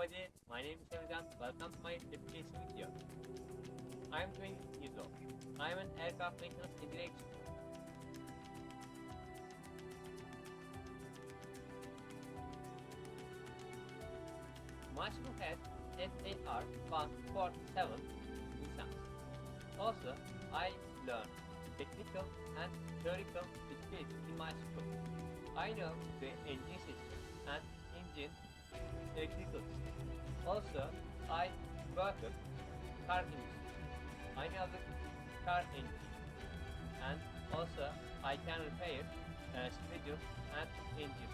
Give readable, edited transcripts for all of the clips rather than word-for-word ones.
Ajay, my name is Sharjan. Welcome to my education video. I am 20 years old. I am an aircraft maintenance engineer. My school has SAR 147 exams. Also, I learn technical and theoretical education in my school. I know the engine system and engine electrical system. Also, I work at car industry. I know the car engine, and also I can repair speeders and engines.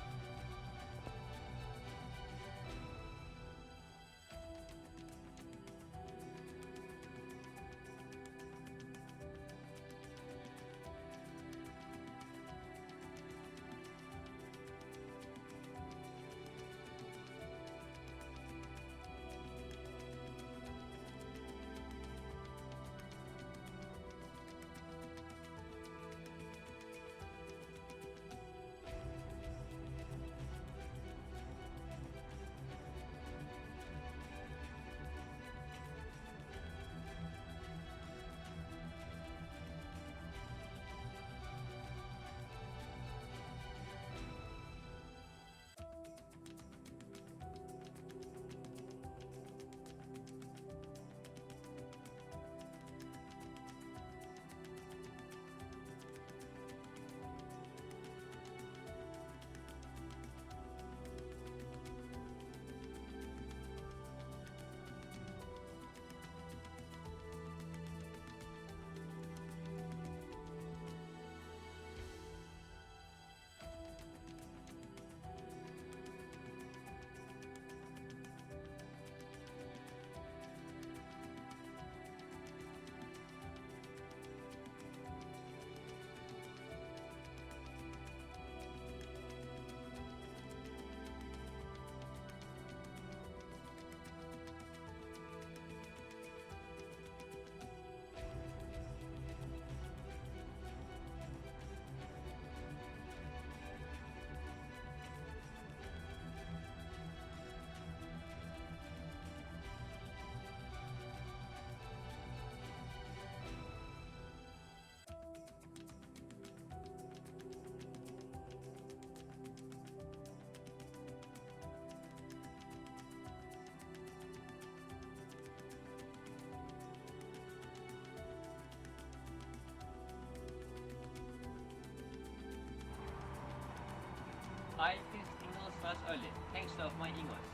I finished English class early thanks to my English.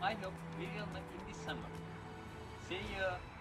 I hope we will meet in this summer. See you!